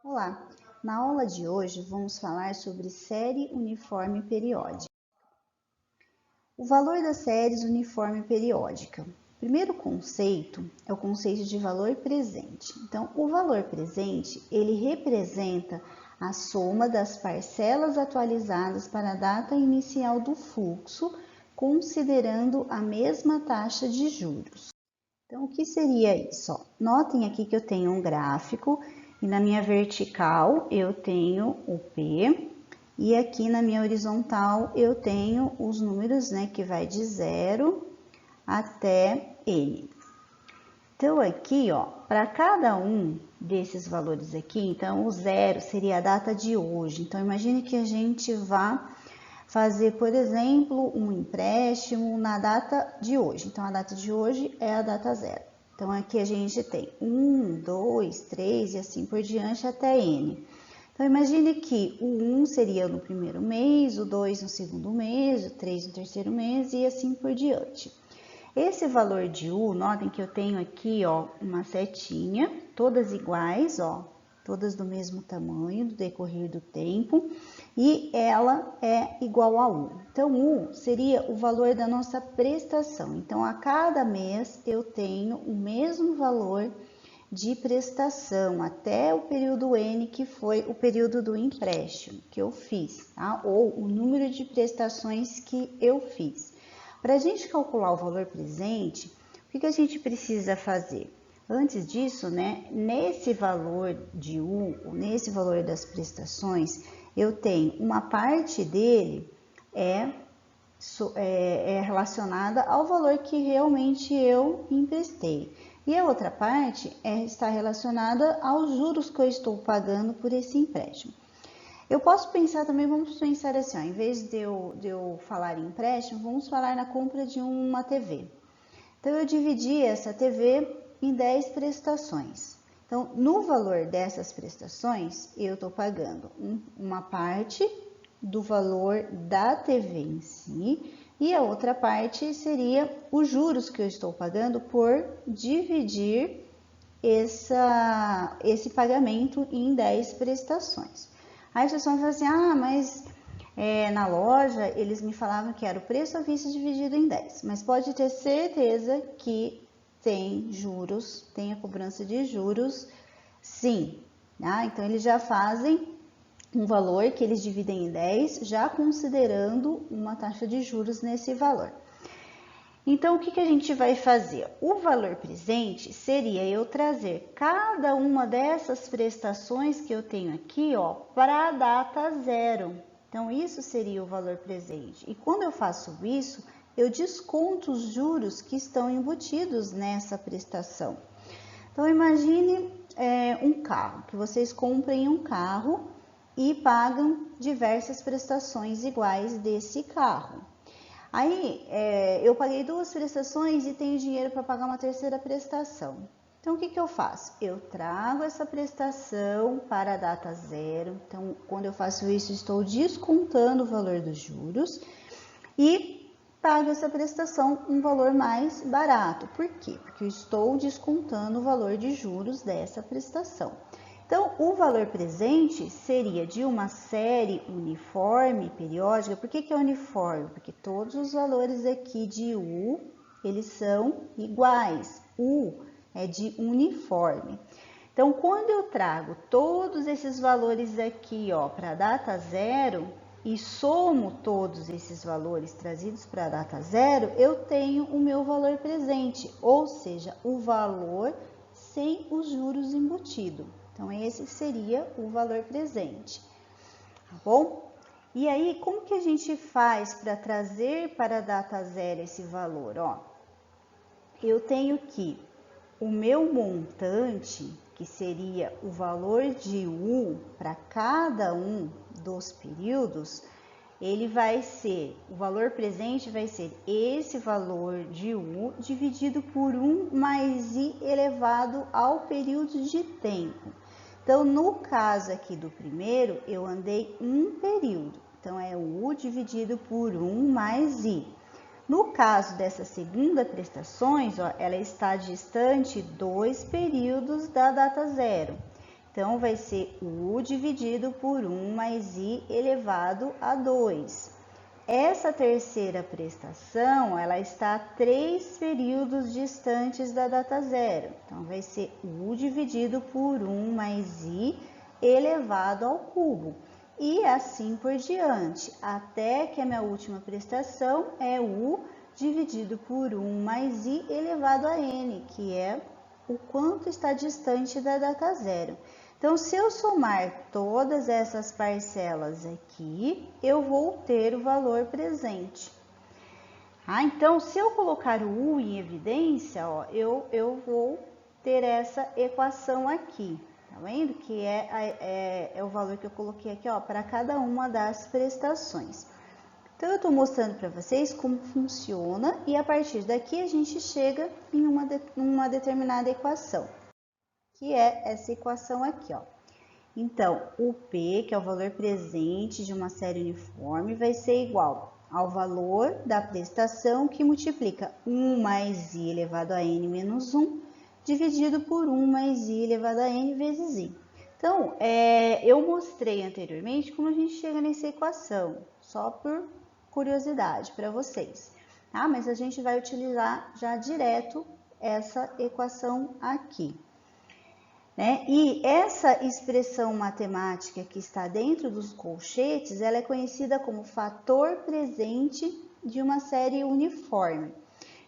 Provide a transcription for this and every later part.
Olá! Na aula de hoje vamos falar sobre série uniforme periódica. O valor das séries uniforme periódica. O primeiro conceito é o conceito de valor presente. Então, o valor presente, ele representa a soma das parcelas atualizadas para a data inicial do fluxo, considerando a mesma taxa de juros. Então, o que seria isso? Notem aqui que eu tenho um gráfico e na minha vertical eu tenho o P e aqui na minha horizontal eu tenho os números, né, que vai de 0 até N. Então, aqui, ó, para cada um desses valores aqui, então o 0 seria a data de hoje. Então, imagine que a gente vá fazer, por exemplo, um empréstimo na data de hoje. Então, a data de hoje é a data 0. Então, aqui a gente tem 1, 2, 3 e assim por diante até N. Então, imagine que o 1 seria no primeiro mês, o 2 no segundo mês, o 3 no terceiro mês e assim por diante. Esse valor de U, notem que eu tenho aqui, ó, uma setinha, todas iguais, ó, todas do mesmo tamanho, do decorrer do tempo, e ela é igual a U. Então, U seria o valor da nossa prestação. Então, a cada mês eu tenho o mesmo valor de prestação até o período N, que foi o período do empréstimo que eu fiz, tá? Ou o número de prestações que eu fiz. Para a gente calcular o valor presente, o que a gente precisa fazer? Antes disso, né, nesse valor de U, nesse valor das prestações, eu tenho uma parte dele é relacionada ao valor que realmente eu emprestei. E a outra parte está relacionada aos juros que eu estou pagando por esse empréstimo. Eu posso pensar também, vamos pensar assim, ó, em vez de eu falar em empréstimo, vamos falar na compra de uma TV. Então, eu dividi essa TV em 10 prestações. Então, no valor dessas prestações, eu estou pagando uma parte do valor da TV em si, e a outra parte seria os juros que eu estou pagando por dividir esse pagamento em 10 prestações. Aí vocês vão falar assim, mas na loja eles me falavam que era o preço à vista dividido em 10, mas pode ter certeza que tem juros, tem a cobrança de juros, sim. Tá? Então, eles já fazem um valor que eles dividem em 10, já considerando uma taxa de juros nesse valor. Então, o que a gente vai fazer? O valor presente seria eu trazer cada uma dessas prestações que eu tenho aqui, ó, para a data 0. Então, isso seria o valor presente. E quando eu faço isso, eu desconto os juros que estão embutidos nessa prestação. Então, imagine um carro, que vocês comprem um carro e pagam diversas prestações iguais desse carro. Aí, eu paguei 2 prestações e tenho dinheiro para pagar uma terceira prestação. Então, o que eu faço? Eu trago essa prestação para a data 0. Então, quando eu faço isso, estou descontando o valor dos juros e pago essa prestação um valor mais barato. Por quê? Porque eu estou descontando o valor de juros dessa prestação. Então, o valor presente seria de uma série uniforme periódica. Por que é uniforme? Porque todos os valores aqui de U, eles são iguais. U é de uniforme. Então, quando eu trago todos esses valores aqui, ó, para a data 0 e somo todos esses valores trazidos para a data 0, eu tenho o meu valor presente, ou seja, o valor sem os juros embutidos. Então, esse seria o valor presente, tá bom? E aí, como que a gente faz para trazer para a data 0 esse valor? Ó, eu tenho que o meu montante, que seria o valor de U para cada um dos períodos, ele vai ser, o valor presente vai ser esse valor de U dividido por 1 mais I elevado ao período de tempo. Então, no caso aqui do primeiro, eu andei um período. Então, é U dividido por 1 mais I. No caso dessa segunda prestações, ó, ela está distante 2 períodos da data 0. Então, vai ser U dividido por 1 mais I elevado a 2. Essa terceira prestação, ela está 3 períodos distantes da data zero. Então, vai ser U dividido por 1 mais I elevado ao cubo. E assim por diante, até que a minha última prestação é U dividido por 1 mais I elevado a N, que é o quanto está distante da data zero. Então, se eu somar todas essas parcelas aqui, eu vou ter o valor presente. Então, se eu colocar o U em evidência, ó, eu vou ter essa equação aqui. Tá vendo? Que é o valor que eu coloquei aqui, ó, para cada uma das prestações. Então, eu estou mostrando para vocês como funciona e a partir daqui a gente chega em uma determinada equação, que é essa equação aqui, ó. Então, o P, que é o valor presente de uma série uniforme, vai ser igual ao valor da prestação que multiplica 1 mais I elevado a N menos 1, dividido por 1 mais I elevado a N vezes I. Então, eu mostrei anteriormente como a gente chega nessa equação, só por curiosidade para vocês, tá? Mas a gente vai utilizar já direto essa equação aqui. E essa expressão matemática que está dentro dos colchetes, ela é conhecida como fator presente de uma série uniforme.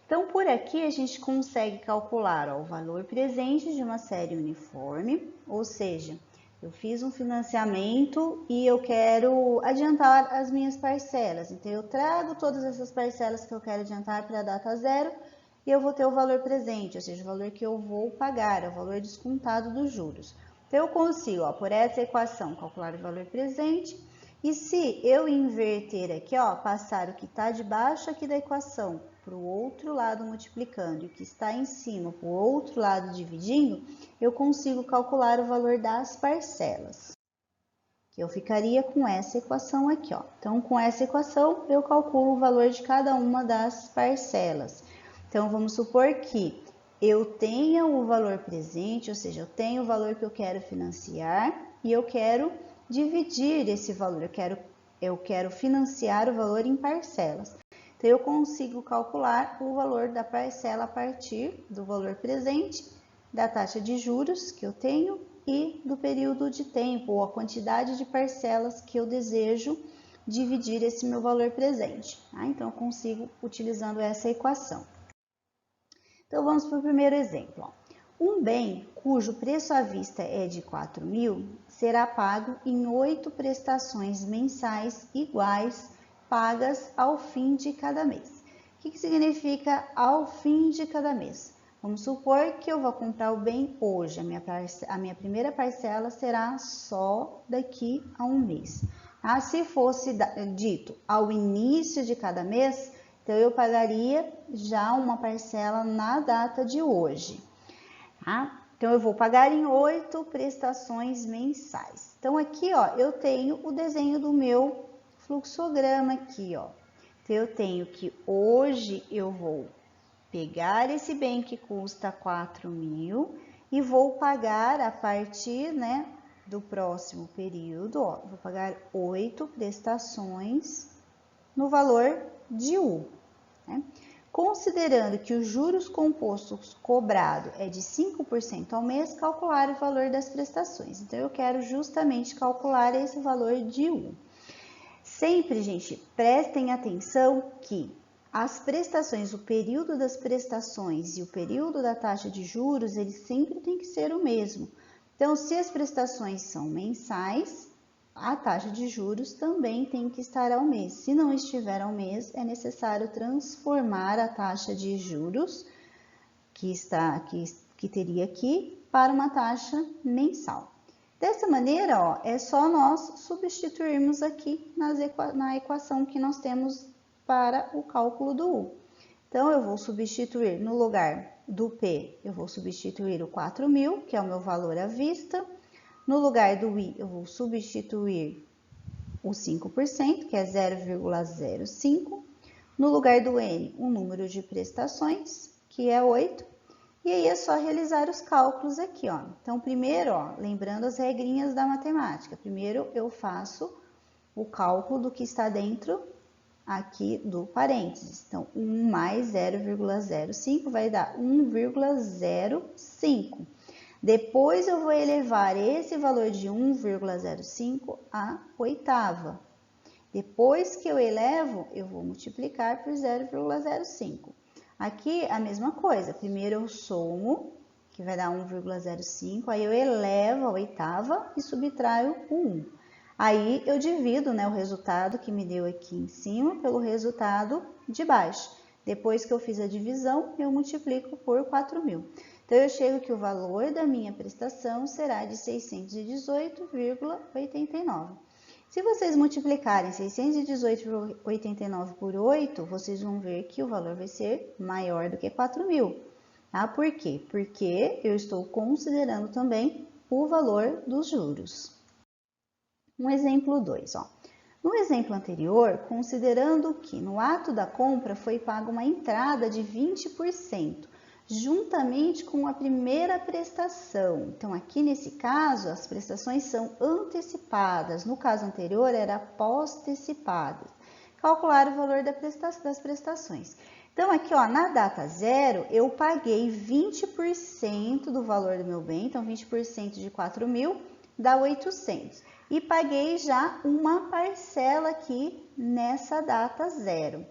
Então, por aqui a gente consegue calcular o valor presente de uma série uniforme, ou seja, eu fiz um financiamento e eu quero adiantar as minhas parcelas. Então, eu trago todas essas parcelas que eu quero adiantar para a data zero, e eu vou ter o valor presente, ou seja, o valor que eu vou pagar, é o valor descontado dos juros. Então, eu consigo, ó, por essa equação, calcular o valor presente. E se eu inverter aqui, ó, passar o que está debaixo aqui da equação para o outro lado multiplicando e o que está em cima para o outro lado dividindo, eu consigo calcular o valor das parcelas. Que eu ficaria com essa equação aqui, ó. Então, com essa equação, eu calculo o valor de cada uma das parcelas. Então, vamos supor que eu tenha o valor presente, ou seja, eu tenho o valor que eu quero financiar e eu quero dividir esse valor, eu quero financiar o valor em parcelas. Então, eu consigo calcular o valor da parcela a partir do valor presente, da taxa de juros que eu tenho e do período de tempo, ou a quantidade de parcelas que eu desejo dividir esse meu valor presente. Então, eu consigo utilizando essa equação. Então, vamos para o primeiro exemplo. Um bem cujo preço à vista é de 4.000 será pago em 8 prestações mensais iguais, pagas ao fim de cada mês. O que significa ao fim de cada mês? Vamos supor que eu vou comprar o bem hoje, a minha primeira parcela será só daqui a um mês. Se fosse dito ao início de cada mês, então eu pagaria já uma parcela na data de hoje. Então eu vou pagar em 8 prestações mensais. Então aqui, ó, eu tenho o desenho do meu fluxograma aqui, ó. Então eu tenho que hoje eu vou pegar esse bem que custa 4.000 e vou pagar a partir, do próximo período, ó, vou pagar 8 prestações no valor de U. Considerando que os juros compostos cobrado é de 5% ao mês, calcular o valor das prestações. Então, eu quero justamente calcular esse valor de U. Sempre, gente, prestem atenção que as prestações, o período das prestações e o período da taxa de juros, eles sempre tem que ser o mesmo. Então, se as prestações são mensais, a taxa de juros também tem que estar ao mês. Se não estiver ao mês, é necessário transformar a taxa de juros que teria aqui para uma taxa mensal. Dessa maneira, ó, é só nós substituirmos aqui na equação que nós temos para o cálculo do U. Então, eu vou substituir no lugar do P, eu vou substituir o 4.000, que é o meu valor à vista. No lugar do I, eu vou substituir o 5%, que é 0,05. No lugar do N, o número de prestações, que é 8. E aí é só realizar os cálculos aqui, ó. Então, primeiro, ó, lembrando as regrinhas da matemática. Primeiro eu faço o cálculo do que está dentro aqui do parênteses. Então, 1 mais 0,05 vai dar 1,05. Depois eu vou elevar esse valor de 1,05 à oitava. Depois que eu elevo, eu vou multiplicar por 0,05. Aqui a mesma coisa, primeiro eu somo, que vai dar 1,05, aí eu elevo a oitava e subtraio o 1. Aí eu divido, né, o resultado que me deu aqui em cima pelo resultado de baixo. Depois que eu fiz a divisão, eu multiplico por 4.000. Então, eu chego que o valor da minha prestação será de 618,89. Se vocês multiplicarem 618,89 por 8, vocês vão ver que o valor vai ser maior do que 4.000. Tá? Por quê? Porque eu estou considerando também o valor dos juros. Um exemplo 2, ó. No exemplo anterior, considerando que no ato da compra foi paga uma entrada de 20%, juntamente com a primeira prestação. Então, aqui nesse caso, as prestações são antecipadas. No caso anterior, era pós-antecipadas. Calcular o valor das prestações. Então, aqui, ó, na data zero, eu paguei 20% do valor do meu bem. Então, 20% de 4.000 dá 800. E paguei já uma parcela aqui nessa data zero.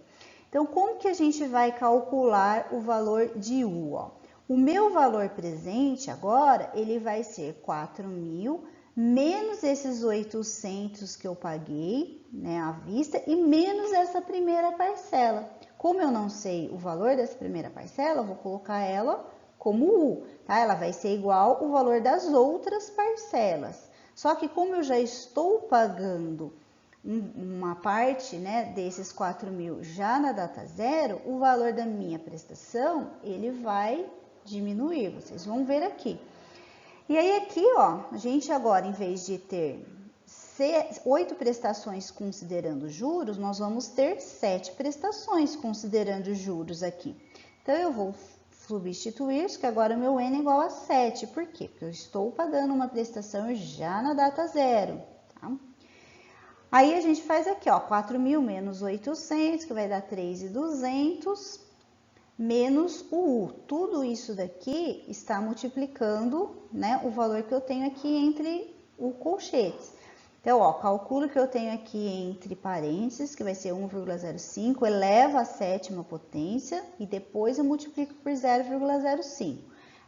Então, como que a gente vai calcular o valor de U? Ó? O meu valor presente agora, ele vai ser 4.000 menos esses 800 que eu paguei, né, à vista, e menos essa primeira parcela. Como eu não sei o valor dessa primeira parcela, eu vou colocar ela como U, tá? Ela vai ser igual ao valor das outras parcelas. Só que como eu já estou pagando uma parte, né, desses 4.000 já na data zero, o valor da minha prestação, ele vai diminuir, vocês vão ver aqui. E aí aqui, ó, a gente agora, em vez de ter 8 prestações considerando juros, nós vamos ter 7 prestações considerando juros aqui. Então, eu vou substituir isso, que agora o meu N é igual a 7. Por quê? Porque eu estou pagando uma prestação já na data zero, tá? Aí, a gente faz aqui, ó, 4.000 menos 800, que vai dar 3.200, menos o U. Tudo isso daqui está multiplicando, né, o valor que eu tenho aqui entre o colchetes. Então, ó, calculo que eu tenho aqui entre parênteses, que vai ser 1,05, elevo a sétima potência e depois eu multiplico por 0,05.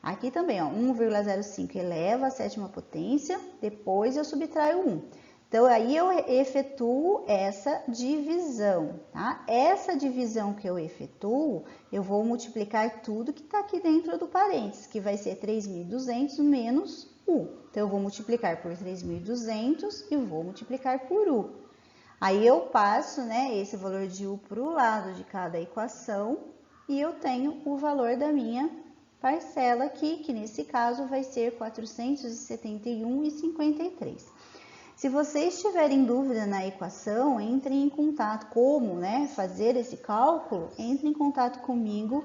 Aqui também, ó, 1,05 eleva a sétima potência, depois eu subtraio 1. Então, aí eu efetuo essa divisão, tá? Essa divisão que eu efetuo, eu vou multiplicar tudo que está aqui dentro do parênteses, que vai ser 3.200 menos U. Então, eu vou multiplicar por 3.200 e vou multiplicar por U. Aí, eu passo, né, esse valor de U para o lado de cada equação e eu tenho o valor da minha parcela aqui, que nesse caso vai ser 471,53. Se vocês tiverem dúvida na equação, entrem em contato. Como, né, fazer esse cálculo? Entre em contato comigo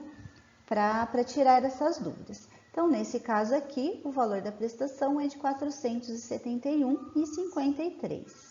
para tirar essas dúvidas. Então, nesse caso aqui, o valor da prestação é de 471,53.